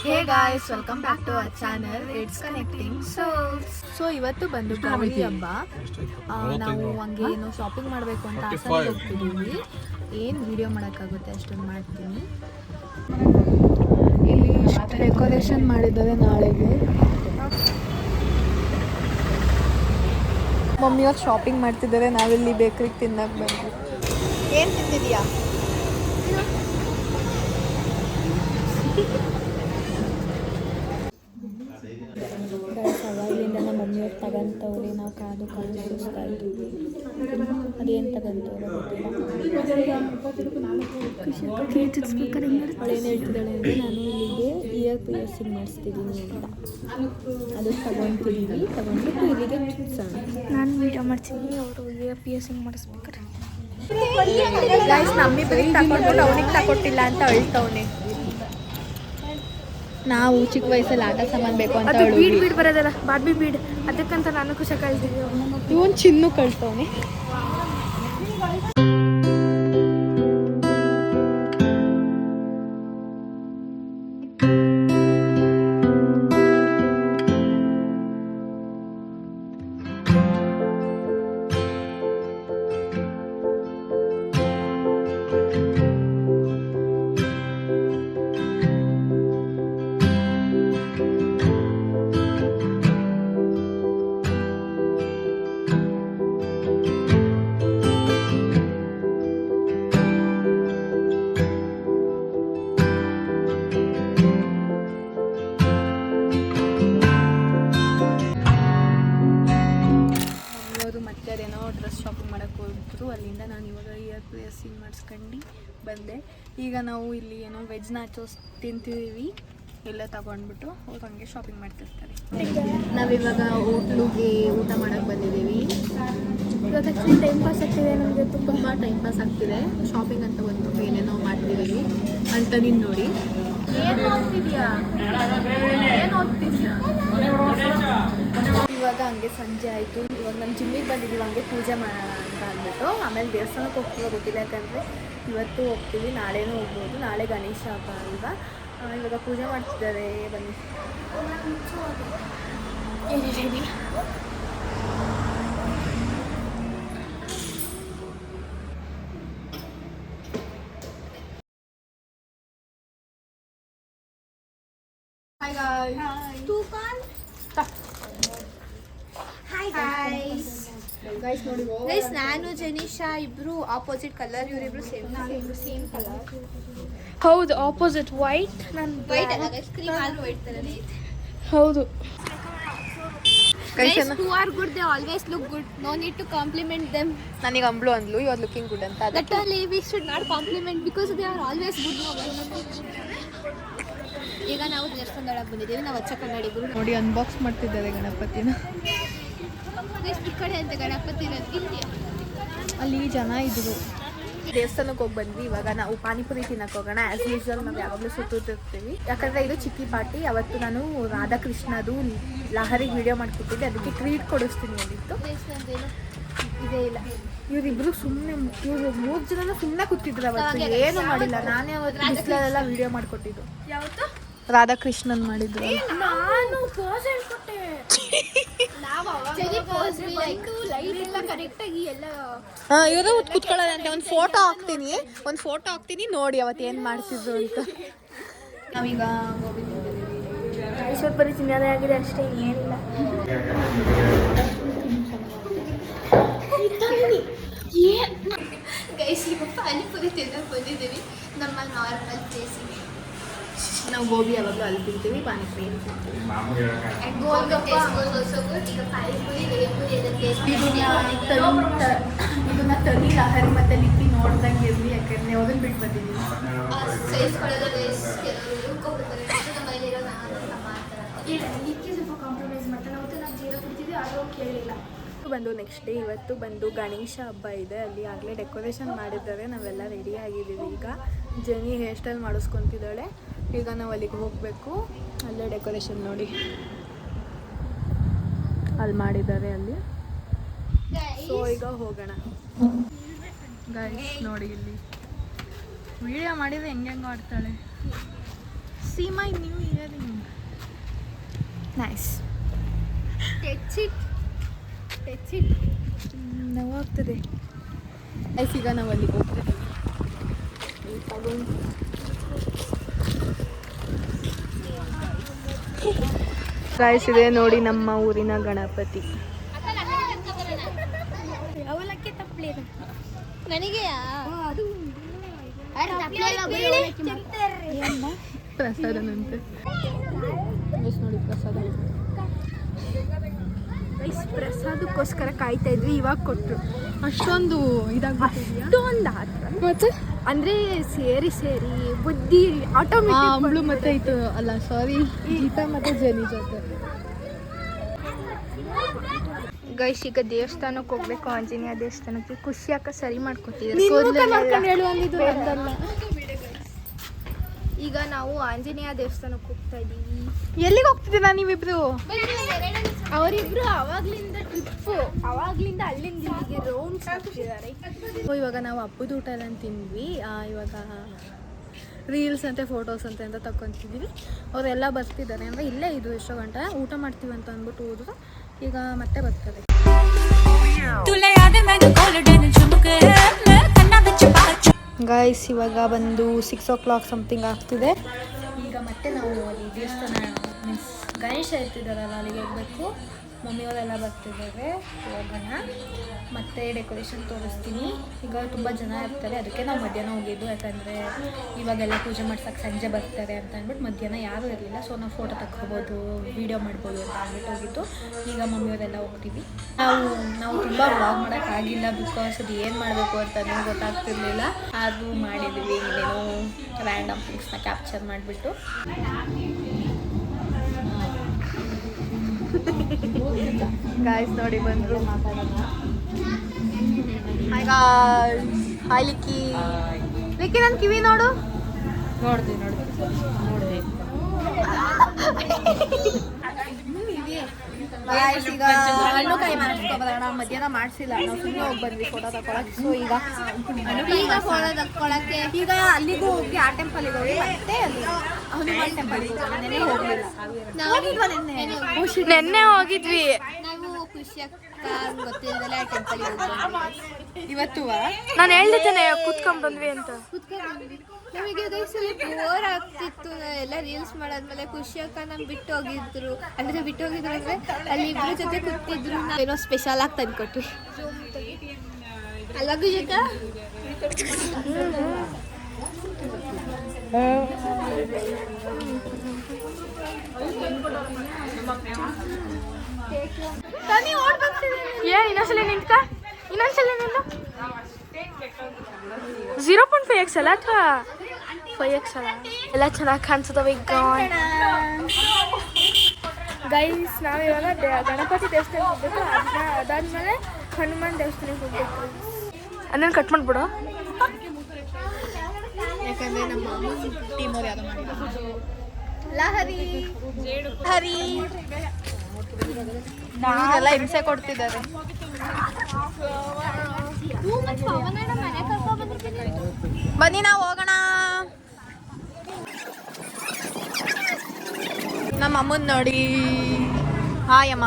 Hey guys, welcome back to our channel. It's Connecting Souls. So ಇವತ್ತು ಬಂದು ಗೌರಿ ಹಬ್ಬ. ನಾವು ಹಂಗೆ ಏನೋ ಶಾಪಿಂಗ್ ಮಾಡಬೇಕು ಅಂತ ಆಸೆ ಹೋಗ್ತಿದ್ದೀವಿ. ಏನು ವಿಡಿಯೋ ಮಾಡೋಕ್ಕಾಗುತ್ತೆ ಅಷ್ಟೊಂದು ಮಾಡ್ತೀನಿ. ಇಲ್ಲಿ ಡೆಕೋರೇಷನ್ ಮಾಡಿದ್ದಾರೆ ನಾಳೆಗೆ. ಮಮ್ಮಿಯವ್ರು ಶಾಪಿಂಗ್ ಮಾಡ್ತಿದ್ದಾರೆ, ನಾವಿಲ್ಲಿ ಬೇಕ್ರಿಗೆ ತಿನ್ನಕ್ಕೆ ಬಂದ್ವಿ. ಏನು ತಿಂತಿದೀಯಾ? ಅವಾಗಿಂದ ನಮ್ಮ ಮಮ್ಮಿಯವ್ರು ತಗೊಂತವ್ರೆ, ನಾವು ಕಾದು ಸುಸ್ತಾ ಇದ್ದೀವಿ. ಅದೇನು ತಗೊಂತವ್ರೆ ಏನು ಹೇಳ್ತಿದ್ದಾಳೆ ಅಂದರೆ, ನಾನು ಇಲ್ಲಿಗೆ ಇಯರ್ ಪಿಯರ್ಸಿಂಗ್ ಮಾಡಿಸ್ತಿದ್ದೀನಿ ಅಂತ. ಅದು ತಗೊಂಡು ಇಲ್ಲಿಗೆ ಚುಟ್ಸೋಣ. ನಾನು ವೀಡಿಯೋ ಮಾಡ್ತೀನಿ, ಅವರು ಇಯರ್ ಪಿಯರ್ಸಿಂಗ್ ಮಾಡಿಸ್ಬೇಕಾರೆ. ನಮ್ಮಿಬ್ಬರಿಗೆ ತಗೊಂಡು ಅವನಿಗೆ ತಗೊಟ್ಟಿಲ್ಲ ಅಂತ ಹೇಳ್ತವನೆ. ನಾವು ಚಿಕ್ಕ ವಯಸ್ಸಲ್ಲಿ ಆಟ ಸಾಮಾನು ಬೇಕು ಅಂತ ಬೀಡ್ ಬರೋದಲ್ಲ, ಬಾರ್ಬಿ ಬೀಡ್, ಅದಕ್ಕಂತ ನಾನು ಖುಷಿ ಕಳ್ತಿದ್ವಿ. ಇವನು ಚಿನ್ನು ಕಳ್ತವನೆ. ಅದೇನೋ ಡ್ರೆಸ್ ಶಾಪಿಂಗ್ ಮಾಡೋಕ್ಕೆ ಹೋಗಿದ್ರು. ಅಲ್ಲಿಂದ ನಾನು ಇವಾಗ ಇಯರ್ ಪಿಯರ್ಸಿಂಗ್ ಮಾಡಿಸ್ಕೊಂಡು ಬಂದೆ. ಈಗ ನಾವು ಇಲ್ಲಿ ಏನೋ ವೆಜ್ ನಾಚೋಸ್ ತಿಂತಿದ್ದೀವಿ. ಎಲ್ಲ ತಗೊಂಡ್ಬಿಟ್ಟು ಅವ್ರು ಹಂಗೆ ಶಾಪಿಂಗ್ ಮಾಡ್ತಿರ್ತಾರೆ. ನಾವಿವಾಗ ಹೋಟ್ಲಿಗೆ ಊಟ ಮಾಡೋಕ್ಕೆ ಬಂದಿದ್ದೀವಿ. ಇವಾಗ ಟೈಮ್ ಪಾಸ್ ಆಗ್ತಿದೆ, ನಮಗೆ ತುಂಬ ಟೈಮ್ ಪಾಸ್ ಆಗ್ತಿದೆ. ಶಾಪಿಂಗ್ ಅಂತ ಬಂದು ಏನೇನೋ ಮಾಡ್ತಿದ್ದೀವಿ ಅಂತ ನೀನು ನೋಡಿ. ಏನು ಓದ್ತಿದ್ಯಾ? ಇವಾಗ ಹಂಗೆ ಸಂಜೆ ಆಯಿತು. ಇವಾಗ ನಾನು ಜಿಮ್ಮಿಗೆ ಬಂದಿದ್ದೀವಿ, ಹಂಗೆ ಪೂಜೆ ಮಾಡೋಣ ಅಂತ ಅಂದ್ಬಿಟ್ಟು. ಆಮೇಲೆ ದೇವಸ್ಥಾನಕ್ಕೆ ಹೋಗ್ತೀವಿ, ಗೊತ್ತಿಲ್ಲ, ಯಾಕಂದರೆ ಇವತ್ತು ಹೋಗ್ತೀವಿ, ನಾಳೆನೂ ಹೋಗ್ಬೋದು. ನಾಳೆ ಗಣೇಶ ಹಬ್ಬ ಅಲ್ವಾ. ಇವಾಗ ಪೂಜೆ ಮಾಡ್ತಿದ್ದಾರೆ, ಬನ್ನಿ. Hi guys. Hi guys. Guys ನೋಡಿ, ಗೈಸ್ ನಾನು ಜನಿಷಾ ಇಬ್ರು ಆಪೋಸಿಟ್ ಕಲರ್, ಇವರಿಬ್ರು ಸೇಮ್ ಕಲರ್. ಹೌದು, ಆಪೋಸಿಟ್ ವೈಟ್. ನಾನು ವೈಟ್ ಅಲ್ಲ ಗೈಸ್, ಕ್ರೀಮ್ ಆದ್ರೂ ವೈಟ್ ತರನೇ ಇದೆ. ಹೌದು. Guys who are good, they always look good. No need to compliment them. ನನಗೆ ಅಂಬ್ಳು ಅಂದ್ಲು, ಯು ಆರ್ ಲುಕಿಂಗ್ ಗುಡ್ ಅಂತ. That only we should not compliment because they are always good. ಈಗ ನಾವು ದೇವಸ್ಥಾನದೊಳಗೆ ಬಂದಿದ್ದೀವಿ. ನಾವು ಅಚ್ಚ ಕನ್ನಡಿಗರು. ನೋಡಿ, ಅನ್ಬಾಕ್ಸ್ ಮಾಡ್ತಿದ್ದಾರೆ ಗಣಪತಿನ. ಈ ಕಡೆ ಅಂತ ಗಣಪತಿ ಇಲ್ಲಿ ಅಲ್ಲಿ ಜನ ಇದ್ರು. ದೇವಸ್ಥಾನಕ್ಕೆ ಹೋಗಿ ಬಂದ್ವಿ. ಇವಾಗ ನಾವು ಪಾನಿಪುರಿ ತಿನ್ನಕ್ಕೆ ಹೋಗೋಣ. ಆ್ಯಸ್ ಯೂಶ್ವಲ್ ನಾವು ಯಾವಾಗಲೂ ಸುತ್ತಿರ್ತೀವಿ, ಯಾಕಂದರೆ ಇದು ಚಿಕ್ಕಿ ಪಾರ್ಟಿ. ಅವತ್ತು ನಾನು ರಾಧಾಕೃಷ್ಣದು ಲಹರಿಗೆ ವಿಡಿಯೋ ಮಾಡಿಕೊಟ್ಟಿದ್ದೆ, ಅದಕ್ಕೆ ಟ್ರೀಟ್ ಕೊಡಿಸ್ತೀನಿ ಅಂದಿತ್ತು. ಇದೇ ಇಲ್ಲ. ಇವರಿಬ್ರು ಸುಮ್ಮನೆ, ಇವರು 3 ಜನ ಸುಮ್ಮನೆ ಕೂತಿದ್ರು ಅವತ್ತು, ಏನು ಮಾಡಿಲ್ಲ. ನಾನೇ ಅವತ್ತು ಬಿಸಿಲಲ್ಲೆಲ್ಲ ವಿಡಿಯೋ ಮಾಡಿಕೊಟ್ಟಿದ್ದು. ಯಾವತ್ತು ರಾಧಾಕೃಷ್ಣನ್ ಮಾಡಿದ್ರು. ನಾನು ಪೋಸ್ ಹೇಳ್ಕೊಟ್ಟೆ. ಇವರು ಕುತ್ಕೊಳ್ಳೋದಂತೆ. ಒಂದು ಫೋಟೋ ಹಾಕ್ತೀನಿ ನೋಡಿ ಅವತ್ತು ಏನು ಮಾಡ್ತಿದ್ರು ಅಂತ. ನಾವೀಗ ಸ್ವಲ್ಪ ಬರೀ ಚಿನ್ನದೇ ಆಗಿದೆ ಅಷ್ಟೇ, ಏನಿಲ್ಲ. ಗೈಸ್ ಈಗ ಪಾನಿಪುರಿ ತಿನ್ನಕ್ಕೆ ಬಂದಿದ್ದೀವಿ ನಮ್ಮ ನಾರ್ಮಲ್ ಪ್ಲೇಸಿಗೆ. ನಾವು ಗೋಬಿ ಯಾವಾಗಲೂ ಅಲ್ಲಿ ತಿಂತೀವಿ, ಪಾನಿಪುರಿ ಇದನ್ನ ತನಿ ಲಹರಿ ಮತ್ತೆ ಲಿಕ್ಕಿ ನೋಡ್ದಂಗೆ ಇರಲಿ, ಯಾಕಂದ್ರೆ ಯಾವ್ದನ್ನ ಬಿಟ್ಟು ಬಂದಿದ್ದೀವಿ. ಬಂದು ನೆಕ್ಸ್ಟ್ ಡೇ ಇವತ್ತು ಬಂದು ಗಣೇಶ ಹಬ್ಬ ಇದೆ. ಅಲ್ಲಿ ಆಗಲೇ ಡೆಕೋರೇಷನ್ ಮಾಡಿದ್ದಾರೆ, ನಾವೆಲ್ಲ ರೆಡಿ ಆಗಿದ್ದೀವಿ. ಈಗ ಜನಿ ಹೇರ್ ಸ್ಟೈಲ್ ಮಾಡಿಸ್ಕೊತಿದ್ದಾಳೆ. ಈಗ ನಾವು ಅಲ್ಲಿಗೆ ಹೋಗಬೇಕು. ಅಲ್ಲೇ ಡೆಕೋರೇಷನ್ ನೋಡಿ, ಅಲ್ಲಿ ಮಾಡಿದ್ದಾರೆ ಅಲ್ಲಿ. ಸೊ ಈಗ ಹೋಗೋಣ. ಗೈಸ್ ನೋಡಿ, ಇಲ್ಲಿ ವಿಡಿಯೋ ಮಾಡಿದ್ರೆ ಹೆಂಗೆ ಆಡ್ತಾಳೆ. See my new earring. Nice. Touch it ನೋವಾಗ್ತದೆ. ಗೈಸ್ ಈಗ ನಾವು ಅಲ್ಲಿಗೆ ಹೋಗ್ತಿದ್ದೀವಿ. ಗೈಸ್ ಇದೆ ನೋಡಿ ನಮ್ಮ ಊರಿನ ಗಣಪತಿ. ಅವಲಕ್ಕಿ ತಪ್ಪಲಿ ನನಗೆ ಪ್ರಸಾದನಂತೆ. ನೋಡಿ ಪ್ರಸಾದ. ಪ್ರಸಾದಕ್ಕೋಸ್ಕರ ಕಾಯ್ತಾ ಇದ್ವಿ, ಇವಾಗ ಕೊಟ್ಟರು. ಅಷ್ಟೊಂದು ಇದಾಗ್ಬಿಟ್ಟಿದೆಯಾ ಮತ್ತೆ ಅಂದ್ರೆ ಸೇರಿ ಬುದ್ಧಿ ಆಟೋಮೆಟಿಕ್. ಅಂಬ್ಳು ಮತ್ತೆ ಇದು ಅಲ್ಲ ಸಾರಿ ಗೀತಾ ಮತ್ತೆ ಜನಿ ಜೊತೆ. ಗೈಸ್ ಈಗ ದೇವಸ್ಥಾನಕ್ಕೆ ಹೋಗ್ಬೇಕು, ಆಂಜನೇಯ ದೇವಸ್ಥಾನಕ್ಕೆ. ಖುಷಿ ಅಕ್ಕ ಸರಿ ಮಾಡ್ಕೊತಿದ್ರು. ಈಗ ನಾವು ಆಂಜನೇಯ ದೇವಸ್ಥಾನಕ್ಕೆ ಹೋಗ್ತಾ ಇದೀವಿ. ಎಲ್ಲಿಗೆ ಹೋಗ್ತಿದ್ದೀರಾ ನೀವಿಬ್ರು? ಅವರಿಬ್ರು ಅವಾಗ್ಲಿಂದ ಅಲ್ಲಿಂದ ಇಲ್ಲಿಗೆ ರೌಂಡ್ಸ್ ಹಾಕ್ತಿದ್ದಾರೆ. ಇವಾಗ ನಾವು ಹಬ್ಬದ ಊಟ ಎಲ್ಲ ತಿಂದ್ವಿ. ಇವಾಗ ರೀಲ್ಸ್ ಅಂತೆ ಫೋಟೋಸ್ ಅಂತೆ ಅಂತ ತಗೊತಿದ್ದೀವಿ. ಅವರೆಲ್ಲ ಬರ್ತಿದ್ದಾರೆ ಅಂದರೆ ಇಲ್ಲೇ ಇದು ಎಷ್ಟೋ ಗಂಟೆ ಊಟ ಮಾಡ್ತೀವಿ ಅಂತ ಅಂದ್ಬಿಟ್ಟು ಹೋದ್ರು. ಈಗ ಮತ್ತೆ ಬರ್ತದೆ. ಗೈಸ್ ಇವಾಗ ಬಂದು 6 o'clock ಸಮಥಿಂಗ್ ಆಗ್ತಿದೆ. ಈಗ ಮತ್ತೆ ನಾವು ಅಲ್ಲಿ ದೇವಸ್ಥಾನ ಮೀನ್ಸ್ ಗಣೇಶ ಇರ್ತಿದ್ದಾರಲ್ಲ ಅಲ್ಲಿಗೆ ಹೋಗಬೇಕು. ಮಮ್ಮಿಯವರೆಲ್ಲ ಬರ್ತಿದ್ದಾರೆ. ಹೋಗೋಣ ಮತ್ತೆ ಡೆಕೋರೇಷನ್ ತೋರಿಸ್ತೀನಿ. ಈಗ ತುಂಬ ಜನ ಇರ್ತಾರೆ, ಅದಕ್ಕೆ ನಾವು ಮಧ್ಯಾಹ್ನ ಹೋಗಿದ್ದು. ಯಾಕಂದರೆ ಇವಾಗೆಲ್ಲ ಪೂಜೆ ಮಾಡ್ಸೋಕ್ಕೆ ಸಂಜೆ ಬರ್ತಾರೆ ಅಂತ ಅಂದ್ಬಿಟ್ಟು ಮಧ್ಯಾಹ್ನ ಯಾರೂ ಇರಲಿಲ್ಲ. ಸೊ ನಾವು ಫೋಟೋ ತಗೊಬೋದು, ವೀಡಿಯೋ ಮಾಡ್ಬೋದು ಅಂತ ಅಂದ್ಬಿಟ್ಟು ಹೋಗಿದ್ದು. ಈಗ ಮಮ್ಮಿಯವರೆಲ್ಲ ಹೋಗ್ತೀವಿ. ನಾವು ತುಂಬ ವ್ಲಾಗ್ ಮಾಡೋಕ್ಕಾಗಿಲ್ಲ, ಬಿಕಾಸ್ ಅದು ಏನು ಮಾಡಬೇಕು ಅಂತಲೂ ಗೊತ್ತಾಗ್ತಿರ್ಲಿಲ್ಲ. ಅದು ಮಾಡಿದ್ವಿ ಇನ್ನೇನೋ ರ್ಯಾಂಡಮ್ ಥಿಂಗ್ಸ್ನ ಕ್ಯಾಪ್ಚರ್ ಮಾಡಿಬಿಟ್ಟು. ಗಾಯ್ಸ್ ನೋಡಿ ಬಂದರು, ಮಾತಾಡೋಣ. Hi guys. ಹಾಯ್ ಲಿಕ್ಕಿ. ಲಿಕ್ಕಿ ನನ್ನ ಕಿವಿ ನೋಡು. ನೋಡಿದೆ ಗಾಯ್ಸ್ ಈಗ ಹಣ್ಣು ಕಾಯಿ ಮಾಡಿಸ್ಕೊಬರೋಣ. ಮಧ್ಯಾಹ್ನ ಮಾಡಿಸಿಲ್ಲ, ನಾವು ಸುಮ್ಮನೆ ಹೋಗಿ ಬಂದ್ವಿ ಫೋಟೋ ತಗೊಳಕ್ಕೆ. ಸೊ ಈಗ ಫೋಟೋ ತಗೊಳಕ್ಕೆ ಈಗ ಅಲ್ಲಿಗೂ ಹೋಗಿ ಆ ಟೆಂಪಲಿಗೆ ಹೋಗಿ ಮತ್ತೆ ಅಲ್ಲಿ ಹನುಮಾನ್ ಟೆಂಪಲಿಗೆ ನೆನ್ನೆ ಹೋಗಲಿಲ್ಲ. ನೆನ್ನೆ ಹೋಗಿದ್ವಿ ನಾವು. ಖುಷಿ ಅಕ್ಕ ಗೊತ್ತಿಲ್ಲದಲ್ಲ ಆ ಟೆಂಪಲ್ಗೆ ಹೋಗಿ ಇವತ್ತು. ನಾನು ಹೇಳ್ತಿದ್ದೇನೆ ಕೂತ್ಕೊಂಡ್ ಬಂದ್ವಿ ಅಂತ. ನಮಗೆ ಬೋರ್ ಆಗ್ತಿತ್ತು. ಎಲ್ಲ ರೀಲ್ಸ್ ಮಾಡಾದ್ಮೇಲೆ ಖುಷಿ ಅಕ್ಕ ನಮ್ ಬಿಟ್ಟು ಹೋಗಿದ್ರು ಅಂದ್ರೆ ಅಲ್ಲಿ ಇಬ್ರು ಜೊತೆ ಕೂತಿದ್ರು. ನಾವೇನೋ ಸ್ಪೆಷಲ್ ಆಗಿ ತಂದ್ಕೊಟ್ವಿ ಅಲ್ವಾ ಖುಷಿ ಅಕ್ಕ? ಇನ್ನೊಂದ್ಸಲ ನಿಂತ್ಕ, ಇನ್ನೊಂದ್ಸಲ ನಿಂತು. 0.5x ಅಲ್ಲ ಅಥವಾ 5x ಅಲ್ಲ? ಎಲ್ಲ ಚೆನ್ನಾಗಿ ಕಾಣಿಸ್ತವೆ. ಈಗ ಗೈಸ್ ನಾವಿವಾಗ ಗಣಪತಿ ದೇವಸ್ಥಾನಕ್ಕೆ ಹೋಗ್ಬೇಕು. ಅದಾದ್ಮೇಲೆ ಹನುಮಾನ್ ದೇವಸ್ಥಾನಕ್ಕೆ ಹೋಗ್ಬೇಕು. ಅದನ್ನ ಕಟ್ ಮಾಡ್ಬಿಡು, ಯಾಕಂದ್ರೆ ನಮ್ಮ ಟೀಮ್ ಅವ್ರು ಯಾವ್ದು ಮಾಡಿದ್ರು. ಲಹರಿ ಎಲ್ಲ ಹಿಂಸೆ ಕೊಡ್ತಿದ್ದಾರೆ. ಬನ್ನಿ ನಾವು ಹೋಗೋಣ. ನಮ್ಮ ಅಮ್ಮನ್ ನೋಡಿ. ಹಾಯ್ ಅಮ್ಮ.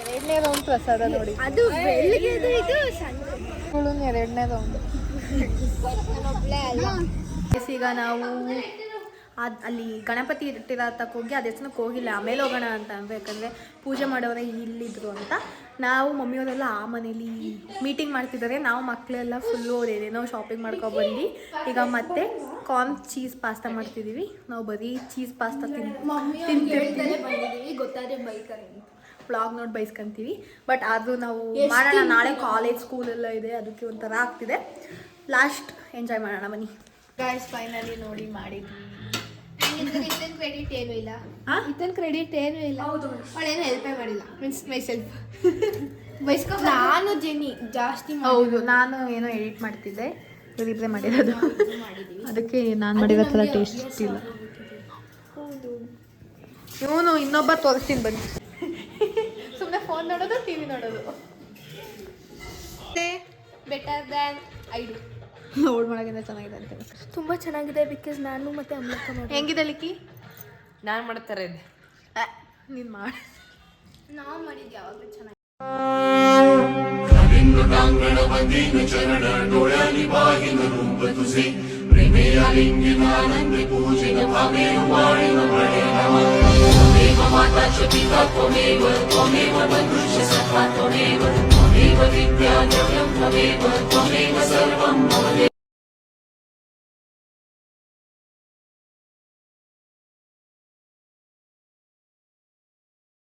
ಎರಡನೇ ರೌಂಡ್ ಪ್ರಸಾದ ನೋಡಿ. ಅದು ಬೆಳಿಗ್ಗೆ ಇದು ಸಣ್ಣ ಎರಡನೇ ರೌಂಡ್. ಈಗ ನಾವು ಅಲ್ಲಿ ಗಣಪತಿ ಇಟ್ಟಿರೋ ಹತ್ತಕ್ಕೆ ಹೋಗಿ ಆ ದೇವಸ್ಥಾನಕ್ಕೆ ಹೋಗಿಲ್ಲ, ಆಮೇಲೆ ಹೋಗೋಣ ಅಂತ ಯಾಕಂದರೆ ಪೂಜೆ ಮಾಡೋರೆ ಇಲ್ಲಿದ್ರು ಅಂತ. ನಾವು ಮಮ್ಮಿಯವರೆಲ್ಲ ಆ ಮನೇಲಿ ಮೀಟಿಂಗ್ ಮಾಡ್ತಿದ್ದಾರೆ. ನಾವು ಮಕ್ಕಳೆಲ್ಲ ಫುಲ್ಲು ಏನೇನೋ ಶಾಪಿಂಗ್ ಮಾಡ್ಕೊಬಂದು ಈಗ ಮತ್ತೆ ಕಾರ್ನ್ ಚೀಸ್ ಪಾಸ್ತಾ ಮಾಡ್ತಿದ್ದೀವಿ. ನಾವು ಬರೀ ಚೀಸ್ ಪಾಸ್ತಾ ತಿಂತಿರ್ತೀವಿ. ಗೊತ್ತಾದ್ರೆ ಬೈತಾರೆ, ವ್ಲಾಗ್ ನೋಡಿ ಬೈಸ್ಕೊಂತೀವಿ. ಬಟ್ ಆದರೂ ನಾವು ಮಾಡೋಣ. ನಾಳೆ ಕಾಲೇಜ್ ಸ್ಕೂಲೆಲ್ಲ ಇದೆ, ಅದಕ್ಕೆ ಒಂಥರ ಆಗ್ತಿದೆ. ಲಾಸ್ಟ್ ಎಂಜಾಯ್ ಮಾಡೋಣ ಬನ್ನಿ. ಗಾಯ್ಸ್ ಫೈನಲಿ ನೋಡಿ ಮಾಡಿದ್ವಿ. ಇದನ್ ಕ್ರೆಡಿಟ್ ಏನೂ ಇಲ್ಲ, ಇದನ್ ಕ್ರೆಡಿಟ್ ಏನೂ ಇಲ್ಲ. ಅವಳೇನು ಹೆಲ್ಪೇ ಮಾಡಿಲ್ಲ. ಮೀನ್ಸ್ ಮೈ ಸೆಲ್ಫ್ ಬೈಸ್ಕೊ. ನಾನು ಜೆನಿ ಜಾಸ್ತಿ. ಹೌದು, ನಾನು ಏನೋ ಎಡಿಟ್ ಮಾಡ್ತಿದ್ದೆ. ಇವರಿಬ್ಬರೇ ಮಾಡಿರೋದು. ಅದಕ್ಕೆ ನಾನು ಮಾಡಿರೋ ಥರ ಟೇಸ್ಟ್ ಇಲ್ಲ. ಇವನು ಇನ್ನೊಬ್ಬ ತೋರಿಸ್ತೀನಿ ಬನ್ನಿ. ಸುಮ್ಮನೆ ಫೋನ್ ನೋಡೋದು, ಟಿ ವಿ ನೋಡೋದು. Better than I do. Old ಮಾಡೋಕ್ಕಿಂತ ಚೆನ್ನಾಗಿದೆ ಅಂತ. ತುಂಬ ಚೆನ್ನಾಗಿದೆ ಬಿಕಾಸ್ ನಾನು ಮತ್ತೆ ಅಮ್ಲಕ್ಕ ಮಾಡಿ. ಹೆಂಗಿದೆ ಲಿಕ್ಕಿ? ನಾನು ಮಾಡ್ತಾರೆ ಇದೆ ನೀನು ಮಾಡಿ. ನಾವು ಮಾಡಿದ್ದು ಯಾವಾಗಲೂ ಚೆನ್ನಾಗಿ. चरण डोळ्यांनी पाहिन रूप तुझे प्रेमे आलिंगन आनंद पूजिन भावे वाळीन मळे त्वमेव माताच पिता त्वमेव बन्धुश्च सखा त्वमेव विद्या नित्यं त्वमेव सर्वं मम